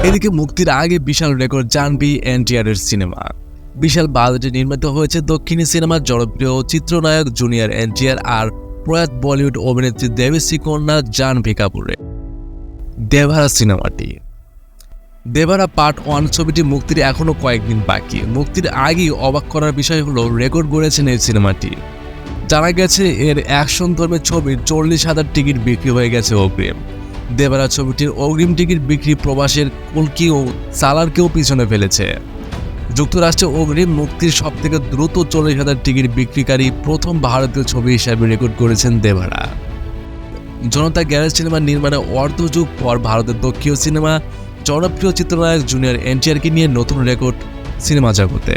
এদিকে মুক্তির আগে বিশাল রেকর্ড জাহ্নবী এনটিআর এর সিনেমা। বিশাল বাজেটে নির্মিত হয়েছে দক্ষিণী সিনেমার জনপ্রিয় চিত্রনায়ক জুনিয়র এনটিআর আর প্রয়াত বলিউড অভিনেত্রী দেবশ্রী কন্যা জাহ্নবী কাপুরের দেভারা সিনেমাটি। দেভারা পার্ট 1 ছবিটি মুক্তির এখনো কয়েকদিন বাকি। মুক্তির আগেই অবাক করার বিষয় হলো রেকর্ড গড়েছেন এই সিনেমাটি। জানা গেছে এর অ্যাকশন ধর্মের ছবির 40,000 টিকিট বিক্রি হয়ে গেছে অগ্রিম। দেভারা ছবিটির অগ্রিম টিকিট বিক্রি প্রবাসের কলকি ও সালারকেও পিছনে ফেলেছে। যুক্তরাষ্ট্রে অগ্রিম মুক্তির সবথেকে দ্রুত 40,000 টিকিট বিক্রিকারী প্রথম ভারতীয় ছবি হিসাবে রেকর্ড করেছেন দেভারা। জনতা গ্যারেজ সিনেমার নির্মাণে অর্ধযুগ পর ভারতের দক্ষিণ সিনেমা জনপ্রিয় চিত্রনায়ক জুনিয়র এনটিআরকে নিয়ে নতুন রেকর্ড সিনেমা জগতে।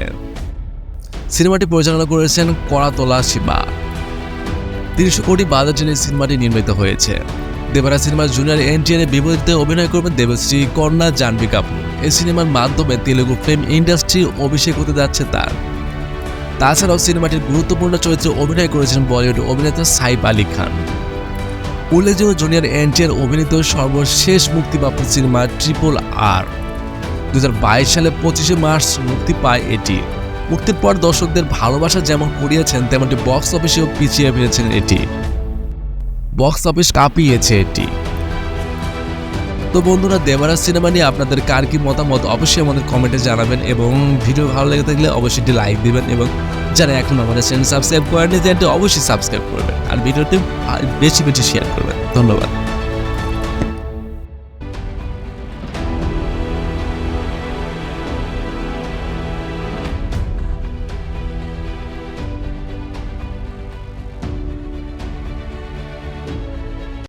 সিনেমাটি পরিচালনা করেছেন করাতলা শিবা। 300 কোটি বাজেটে এই সিনেমাটি নির্মিত হয়েছে। দেভারা সিনেমার জুনিয়র এনটিআরের বিপরীতে অভিনয় করবেন দেবশ্রী কন্যা জাহ্নবী কাপুর। এই সিনেমার মাধ্যমে তেলুগু ফিল্ম ইন্ডাস্ট্রি অভিষেক হতে যাচ্ছে তার। তাছাড়াও সিনেমাটির গুরুত্বপূর্ণ চরিত্রে অভিনয় করেছেন বলিউড অভিনেতা সাইফ আলী খান। উল্লেখযোগ্য জুনিয়র এনটিআর অভিনীত সর্বশেষ মুক্তিপ্রাপ্ত সিনেমা RRR 2022 সালে 25শে মার্চ মুক্তি পায় এটি। মুক্তির পর দর্শকদের ভালোবাসা যেমন কুড়িয়েছেন তেমনটি বক্স অফিসেও পিছিয়ে ফেলেছেন এটি। বক্স অফিস কাঁপিয়েছে এটি। তো বন্ধুরা, দেভারা সিনেমা নিয়ে আপনাদের কার কি মতামত অবশ্যই আমাদের কমেন্টে জানাবেন এবং ভিডিও ভালো লেগে থাকলে অবশ্যই একটি লাইক দিবেন এবং যারা এখন আমাদের চ্যানেল সাবস্ক্রাইব করেননি চ্যানেলটি অবশ্যই সাবস্ক্রাইব করবেন আর ভিডিওটি বেশি বেশি শেয়ার করবেন। ধন্যবাদ।